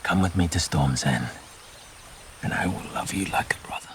Come with me to Storm's End, and I will love you like a brother.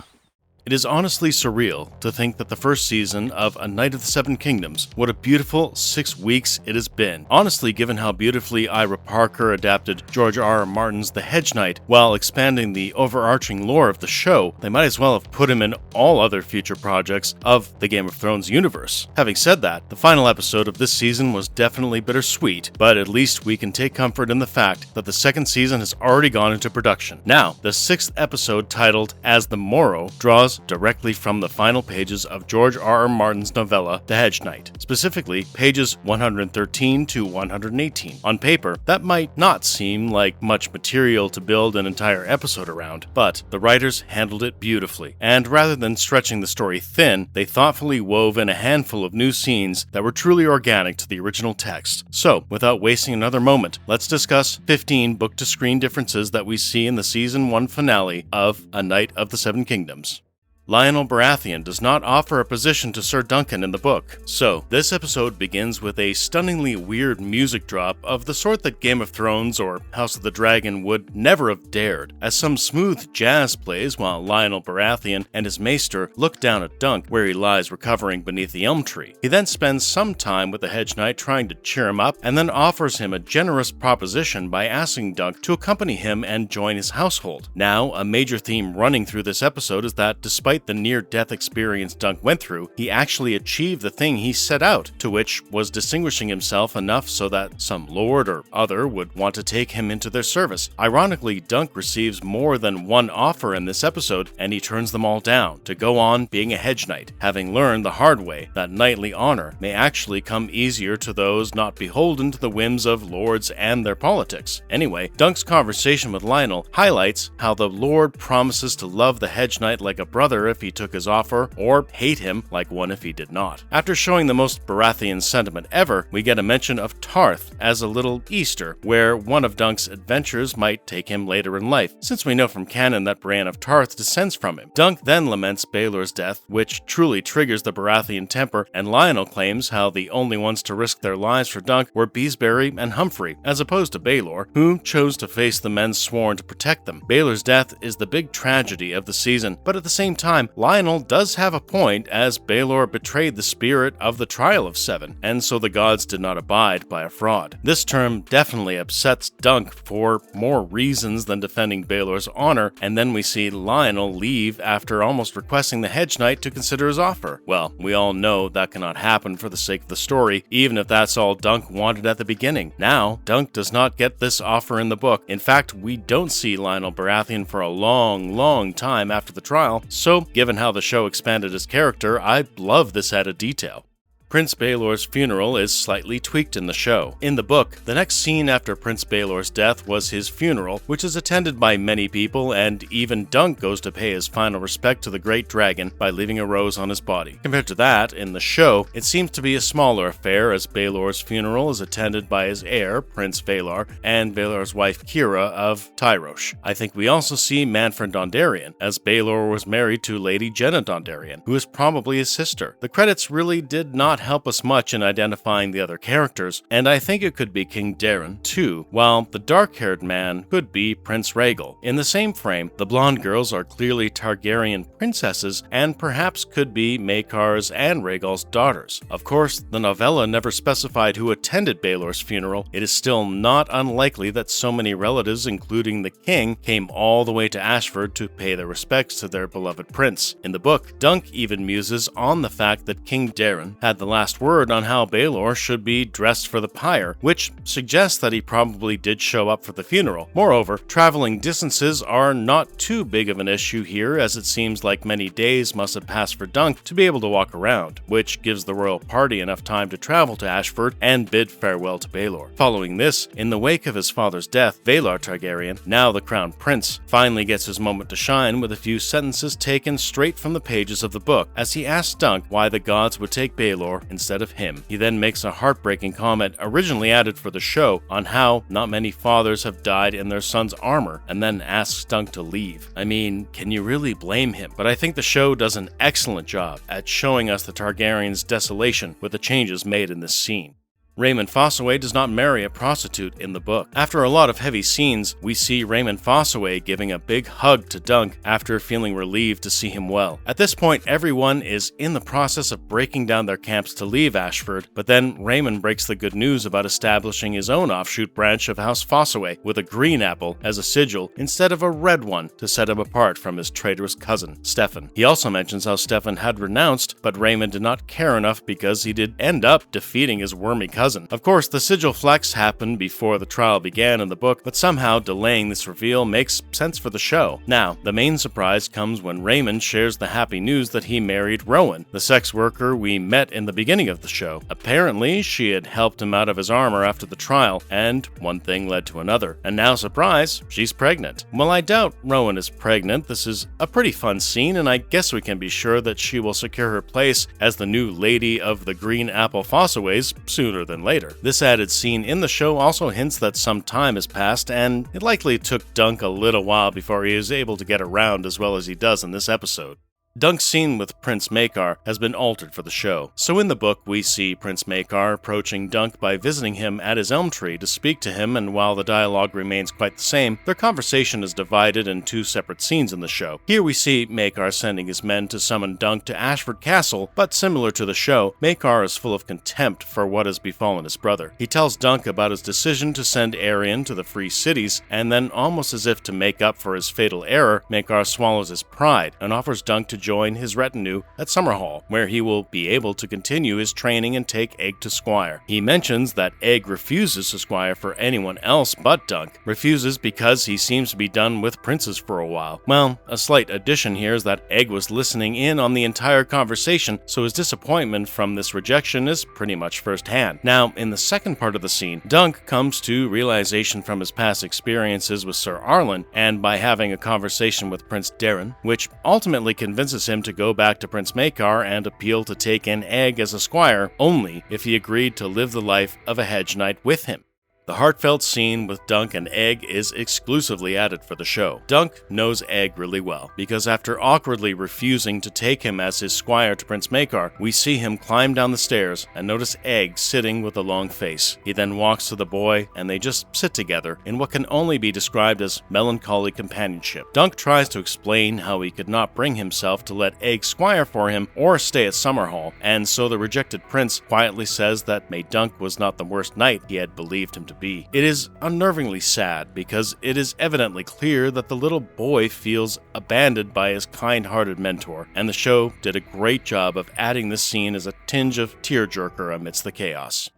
It is honestly surreal to think that the first season of A Knight of the Seven Kingdoms, what a beautiful 6 weeks it has been. Honestly, given how beautifully Ira Parker adapted George R.R. Martin's The Hedge Knight while expanding the overarching lore of the show, they might as well have put him in all other future projects of the Game of Thrones universe. Having said that, the final episode of this season was definitely bittersweet, but at least we can take comfort in the fact that the second season has already gone into production. Now, the 6th episode, titled As the Morrow, draws directly from the final pages of George R.R. Martin's novella, The Hedge Knight, specifically pages 113 to 118. On paper, that might not seem like much material to build an entire episode around, but the writers handled it beautifully, and rather than stretching the story thin, they thoughtfully wove in a handful of new scenes that were truly organic to the original text. So, without wasting another moment, let's discuss 15 book-to-screen differences that we see in the Season 1 finale of A Knight of the Seven Kingdoms. Lionel Baratheon does not offer a position to Sir Duncan in the book, so this episode begins with a stunningly weird music drop of the sort that Game of Thrones or House of the Dragon would never have dared, as some smooth jazz plays while Lionel Baratheon and his maester look down at Dunk where he lies recovering beneath the elm tree. He then spends some time with the Hedge Knight trying to cheer him up, and then offers him a generous proposition by asking Dunk to accompany him and join his household. Now, a major theme running through this episode is that despite the near-death experience Dunk went through, he actually achieved the thing he set out, to which was distinguishing himself enough so that some lord or other would want to take him into their service. Ironically, Dunk receives more than one offer in this episode, and he turns them all down to go on being a Hedge Knight, having learned the hard way that knightly honor may actually come easier to those not beholden to the whims of lords and their politics. Anyway, Dunk's conversation with Lionel highlights how the lord promises to love the Hedge Knight like a brother if he took his offer, or hate him like one if he did not. After showing the most Baratheon sentiment ever, we get a mention of Tarth as a little Easter, where one of Dunk's adventures might take him later in life, since we know from canon that Brienne of Tarth descends from him. Dunk then laments Baelor's death, which truly triggers the Baratheon temper, and Lionel claims how the only ones to risk their lives for Dunk were Beesbury and Humphrey, as opposed to Baelor, who chose to face the men sworn to protect them. Baelor's death is the big tragedy of the season, but at the same time, Lionel does have a point, as Baelor betrayed the spirit of the Trial of Seven, and so the gods did not abide by a fraud. This term definitely upsets Dunk for more reasons than defending Baelor's honor, and then we see Lionel leave after almost requesting the Hedge Knight to consider his offer. Well, we all know that cannot happen for the sake of the story, even if that's all Dunk wanted at the beginning. Now, Dunk does not get this offer in the book. In fact, we don't see Lionel Baratheon for a long time after the trial, so given how the show expanded his character, I love this added detail. Prince Baelor's funeral is slightly tweaked in the show. In the book, the next scene after Prince Baelor's death was his funeral, which is attended by many people, and even Dunk goes to pay his final respect to the great dragon by leaving a rose on his body. Compared to that, in the show, it seems to be a smaller affair, as Baelor's funeral is attended by his heir, Prince Valar, and Baelor's wife Kira of Tyrosh. I think we also see Manfred Dondarrion, as Baelor was married to Lady Jenna Dondarrion, who is probably his sister. The credits really did not help us much in identifying the other characters, and I think it could be King Daeron too, while the dark-haired man could be Prince Rhaegal. In the same frame, the blonde girls are clearly Targaryen princesses and perhaps could be Maekar's and Rhaegal's daughters. Of course, the novella never specified who attended Baelor's funeral. It is still not unlikely that so many relatives, including the king, came all the way to Ashford to pay their respects to their beloved prince. In the book, Dunk even muses on the fact that King Daeron had the last word on how Baelor should be dressed for the pyre, which suggests that he probably did show up for the funeral. Moreover, traveling distances are not too big of an issue here, as it seems like many days must have passed for Dunk to be able to walk around, which gives the royal party enough time to travel to Ashford and bid farewell to Baelor. Following this, in the wake of his father's death, Valar Targaryen, now the crown prince, finally gets his moment to shine with a few sentences taken straight from the pages of the book, as he asks Dunk why the gods would take Baelor instead of him. He then makes a heartbreaking comment originally added for the show on how not many fathers have died in their son's armor, and then asks Dunk to leave. I mean, can you really blame him? But I think the show does an excellent job at showing us the Targaryens' desolation with the changes made in this scene. Raymond Fossoway does not marry a prostitute in the book. After a lot of heavy scenes, we see Raymond Fossoway giving a big hug to Dunk after feeling relieved to see him well. At this point, everyone is in the process of breaking down their camps to leave Ashford, but then Raymond breaks the good news about establishing his own offshoot branch of House Fossoway with a green apple as a sigil instead of a red one to set him apart from his traitorous cousin, Stefan. He also mentions how Stefan had renounced, but Raymond did not care enough because he did end up defeating his wormy cousin. Of course, the sigil flex happened before the trial began in the book, but somehow delaying this reveal makes sense for the show. Now, the main surprise comes when Raymond shares the happy news that he married Rowan, the sex worker we met in the beginning of the show. Apparently, she had helped him out of his armor after the trial, and one thing led to another. And now, surprise, she's pregnant. Well, I doubt Rowan is pregnant. This is a pretty fun scene, and I guess we can be sure that she will secure her place as the new lady of the Green Apple Fossaways sooner than later. This added scene in the show also hints that some time has passed, and it likely took Dunk a little while before he was able to get around as well as he does in this episode. Dunk's scene with Prince Maekar has been altered for the show. So in the book, we see Prince Maekar approaching Dunk by visiting him at his elm tree to speak to him, and while the dialogue remains quite the same, their conversation is divided in two separate scenes in the show. Here we see Maekar sending his men to summon Dunk to Ashford Castle, but similar to the show, Maekar is full of contempt for what has befallen his brother. He tells Dunk about his decision to send Arion to the Free Cities, and then almost as if to make up for his fatal error, Maekar swallows his pride and offers Dunk to join his retinue at Summerhall, where he will be able to continue his training and take Egg to Squire. He mentions that Egg refuses to Squire for anyone else but Dunk, refuses because he seems to be done with princes for a while. Well, a slight addition here is that Egg was listening in on the entire conversation, so his disappointment from this rejection is pretty much firsthand. Now, in the second part of the scene, Dunk comes to realization from his past experiences with Ser Arlan, and by having a conversation with Prince Darren, which ultimately convinces him to go back to Prince Maekar and appeal to take in Egg as a squire only if he agreed to live the life of a Hedge Knight with him. The heartfelt scene with Dunk and Egg is exclusively added for the show. Dunk knows Egg really well, because after awkwardly refusing to take him as his squire to Prince Maekar, we see him climb down the stairs and notice Egg sitting with a long face. He then walks to the boy, and they just sit together in what can only be described as melancholy companionship. Dunk tries to explain how he could not bring himself to let Egg squire for him or stay at Summerhall, and so the rejected prince quietly says that May Dunk was not the worst knight he had believed him to be. It is unnervingly sad because it is evidently clear that the little boy feels abandoned by his kind-hearted mentor, and the show did a great job of adding this scene as a tinge of tearjerker amidst the chaos.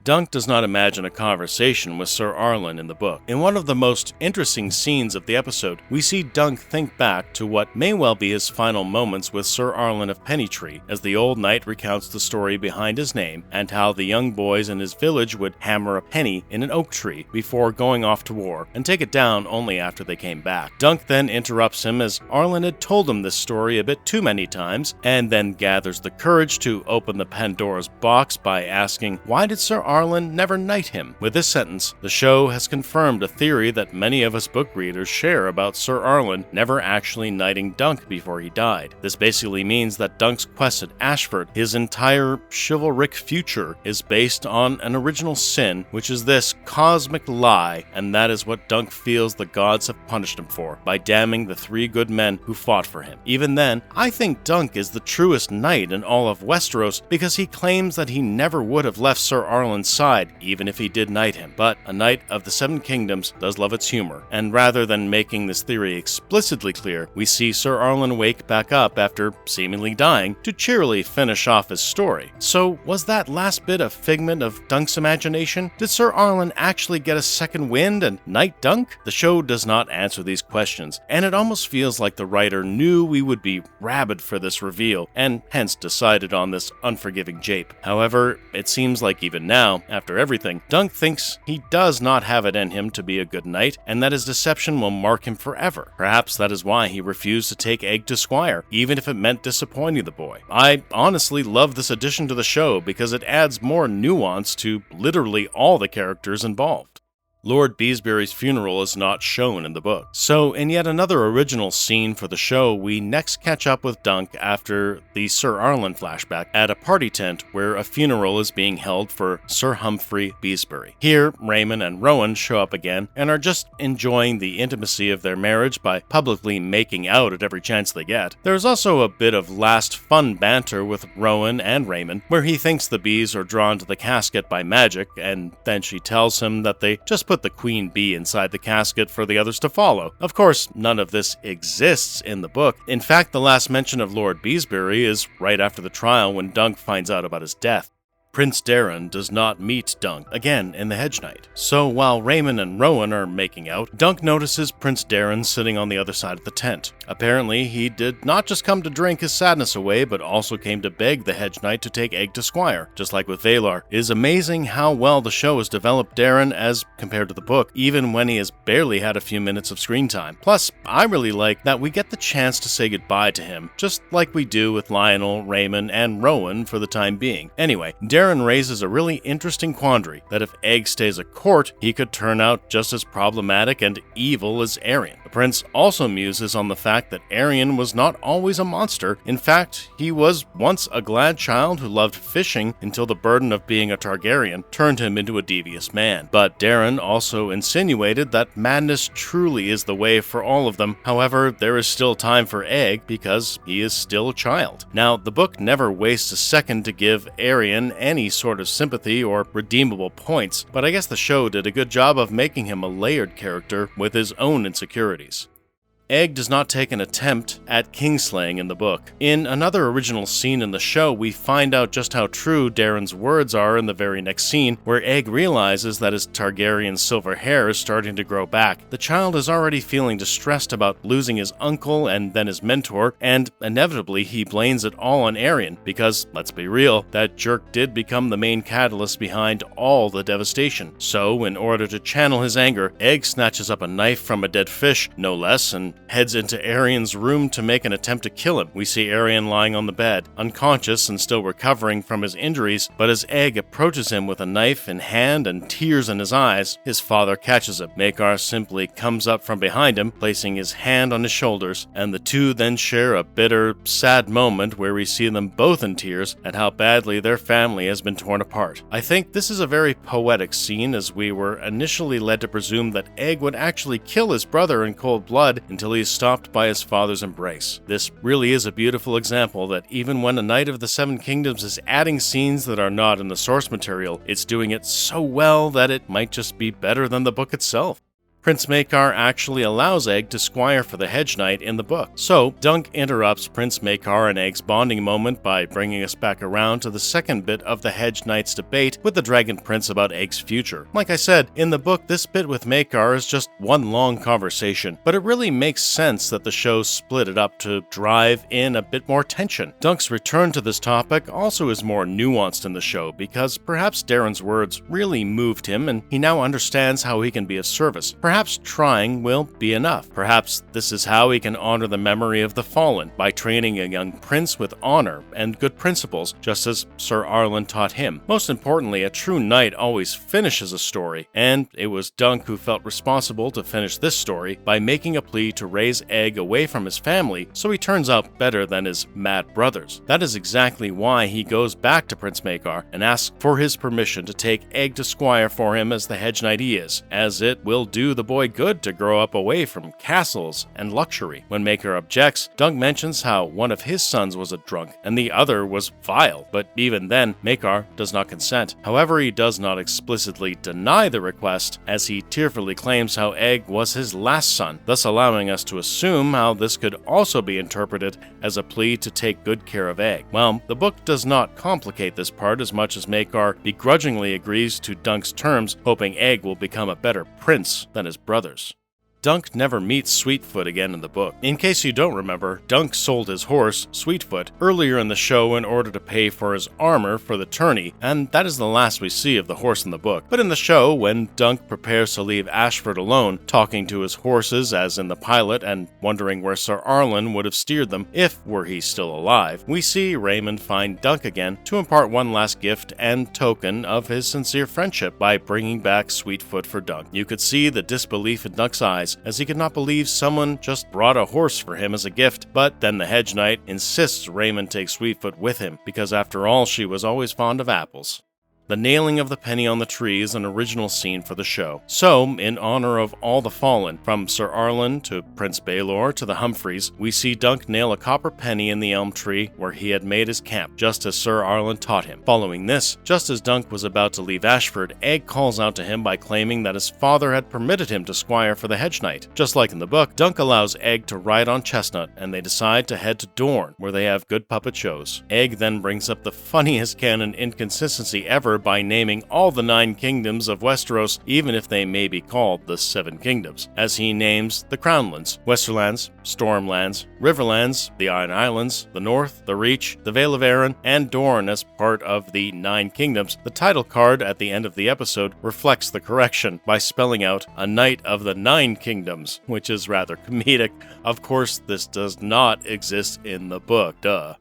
Dunk does not imagine a conversation with Ser Arlan in the book. In one of the most interesting scenes of the episode, we see Dunk think back to what may well be his final moments with Ser Arlan of Pennytree, as the old knight recounts the story behind his name and how the young boys in his village would hammer a penny in an oak tree before going off to war and take it down only after they came back. Dunk then interrupts him as Arlan had told him this story a bit too many times, and then gathers the courage to open the Pandora's box by asking, why did Ser Arlan never knight him? With this sentence, the show has confirmed a theory that many of us book readers share about Ser Arlan never actually knighting Dunk before he died. This basically means that Dunk's quest at Ashford, his entire chivalric future, is based on an original sin, which is this cosmic lie, and that is what Dunk feels the gods have punished him for, by damning the 3 good men who fought for him. Even then, I think Dunk is the truest knight in all of Westeros because he claims that he never would have left Ser Arlan's side, even if he did knight him. But a knight of the 7 kingdoms does love its humor, and rather than making this theory explicitly clear, we see Ser Arlan wake back up after seemingly dying to cheerily finish off his story. So was that last bit a figment of Dunk's imagination? Did Ser Arlan actually get a second wind and knight Dunk? The show does not answer these questions, and it almost feels like the writer knew we would be rabid for this reveal, and hence decided on this unforgiving jape. However, it seems like even now, after everything, Dunk thinks he does not have it in him to be a good knight, and that his deception will mark him forever. Perhaps that is why he refused to take Egg to Squire, even if it meant disappointing the boy. I honestly love this addition to the show because it adds more nuance to literally all the characters involved. Lord Beesbury's funeral is not shown in the book. So, in yet another original scene for the show, we next catch up with Dunk after the Ser Arlan flashback at a party tent where a funeral is being held for Sir Humphrey Beesbury. Here, Raymond and Rowan show up again and are just enjoying the intimacy of their marriage by publicly making out at every chance they get. There's also a bit of last fun banter with Rowan and Raymond, where he thinks the bees are drawn to the casket by magic, and then she tells him that they just put the queen bee inside the casket for the others to follow. Of course, none of this exists in the book. In fact, the last mention of Lord Beesbury is right after the trial when Dunk finds out about his death. Prince Darren does not meet Dunk again in the Hedge Knight. So while Raymond and Rowan are making out, Dunk notices Prince Darren sitting on the other side of the tent. Apparently, he did not just come to drink his sadness away, but also came to beg the Hedge Knight to take Egg to Squire, just like with Valar. It is amazing how well the show has developed Darren as compared to the book, even when he has barely had a few minutes of screen time. Plus, I really like that we get the chance to say goodbye to him, just like we do with Lionel, Raymond, and Rowan for the time being. Anyway, Darren raises a really interesting quandary that if Egg stays at court, he could turn out just as problematic and evil as Aerion. The prince also muses on the fact that Aerion was not always a monster. In fact, he was once a glad child who loved fishing until the burden of being a Targaryen turned him into a devious man. But Darren also insinuated that madness truly is the way for all of them. However, there is still time for Egg because he is still a child. Now, the book never wastes a second to give Aerion any sort of sympathy or redeemable points, but I guess the show did a good job of making him a layered character with his own insecurities. Egg does not take an attempt at kingslaying in the book. In another original scene in the show, we find out just how true Darren's words are in the very next scene, where Egg realizes that his Targaryen silver hair is starting to grow back. The child is already feeling distressed about losing his uncle and then his mentor, and inevitably he blames it all on Aerion, because, let's be real, that jerk did become the main catalyst behind all the devastation. So, in order to channel his anger, Egg snatches up a knife from a dead fish, no less, and heads into Aerion's room to make an attempt to kill him. We see Aerion lying on the bed, unconscious and still recovering from his injuries, but as Egg approaches him with a knife in hand and tears in his eyes, his father catches him. Maekar simply comes up from behind him, placing his hand on his shoulders, and the two then share a bitter, sad moment where we see them both in tears at how badly their family has been torn apart. I think this is a very poetic scene, as we were initially led to presume that Egg would actually kill his brother in cold blood until he is stopped by his father's embrace. This really is a beautiful example that even when A Knight of the Seven Kingdoms is adding scenes that are not in the source material, it's doing it so well that it might just be better than the book itself. Prince Maekar actually allows Egg to squire for the Hedge Knight in the book. So, Dunk interrupts Prince Maekar and Egg's bonding moment by bringing us back around to the second bit of the Hedge Knight's debate with the Dragon Prince about Egg's future. Like I said, in the book, this bit with Maekar is just one long conversation, but it really makes sense that the show split it up to drive in a bit more tension. Dunk's return to this topic also is more nuanced in the show because perhaps Darren's words really moved him and he now understands how he can be of service. Perhaps trying will be enough. Perhaps this is how he can honor the memory of the fallen, by training a young prince with honor and good principles, just as Ser Arlan taught him. Most importantly, a true knight always finishes a story, and it was Dunk who felt responsible to finish this story by making a plea to raise Egg away from his family so he turns out better than his mad brothers. That is exactly why he goes back to Prince Maekar and asks for his permission to take Egg to squire for him as the Hedge Knight he is, as it will do the boy good to grow up away from castles and luxury. When Maekar objects, Dunk mentions how one of his sons was a drunk and the other was vile, but even then, Maekar does not consent. However, he does not explicitly deny the request, as he tearfully claims how Egg was his last son, thus allowing us to assume how this could also be interpreted as a plea to take good care of Egg. Well, the book does not complicate this part as much as Maekar begrudgingly agrees to Dunk's terms, hoping Egg will become a better prince than his brothers. Dunk never meets Sweetfoot again in the book. In case you don't remember, Dunk sold his horse, Sweetfoot, earlier in the show in order to pay for his armor for the tourney, and that is the last we see of the horse in the book. But in the show, when Dunk prepares to leave Ashford alone, talking to his horses as in the pilot and wondering where Ser Arlan would have steered them if were he still alive, we see Raymond find Dunk again to impart one last gift and token of his sincere friendship by bringing back Sweetfoot for Dunk. You could see the disbelief in Dunk's eyes as he could not believe someone just brought a horse for him as a gift, but then the Hedge Knight insists Raymond take Sweetfoot with him because after all she was always fond of apples. The nailing of the penny on the tree is an original scene for the show. So, in honor of all the fallen, from Ser Arlan to Prince Baelor to the Humphreys, we see Dunk nail a copper penny in the elm tree where he had made his camp, just as Ser Arlan taught him. Following this, just as Dunk was about to leave Ashford, Egg calls out to him by claiming that his father had permitted him to squire for the Hedge Knight. Just like in the book, Dunk allows Egg to ride on Chestnut, and they decide to head to Dorne, where they have good puppet shows. Egg then brings up the funniest canon inconsistency ever by naming all the 9 kingdoms of Westeros, even if they may be called the 7 kingdoms, as he names the Crownlands, Westerlands, Stormlands, Riverlands, the Iron Islands, the North, the Reach, the Vale of Arryn, and Dorne as part of the 9 kingdoms. The title card at the end of the episode reflects the correction by spelling out a Knight of the 9 Kingdoms, which is rather comedic. Of course, this does not exist in the book, duh.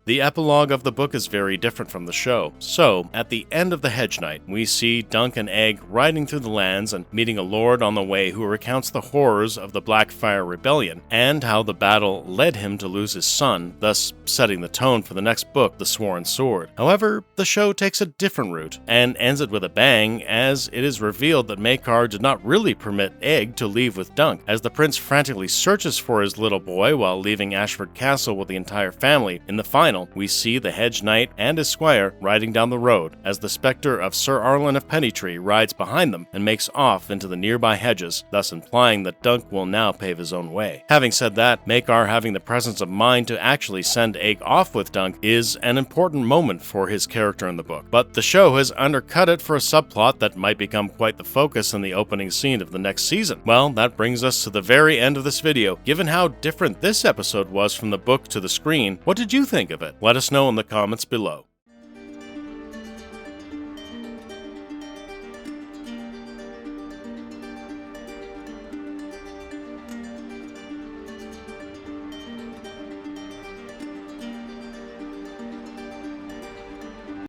The epilogue of the book is very different from the show. So, at the end of The Hedge Knight, we see Dunk and Egg riding through the lands and meeting a lord on the way who recounts the horrors of the Blackfire Rebellion and how the battle led him to lose his son, thus setting the tone for the next book, The Sworn Sword. However, the show takes a different route and ends it with a bang, as it is revealed that Maekar did not really permit Egg to leave with Dunk. As the prince frantically searches for his little boy while leaving Ashford Castle with the entire family, in the final, we see the Hedge Knight and his squire riding down the road as the specter of Ser Arlan of Pennytree rides behind them and makes off into the nearby hedges, thus implying that Dunk will now pave his own way. Having said that, Maekar having the presence of mind to actually send Egg off with Dunk is an important moment for his character in the book, but the show has undercut it for a subplot that might become quite the focus in the opening scene of the next season. Well, that brings us to the very end of this video. Given how different this episode was from the book to the screen, what did you think of it? Let us know in the comments below.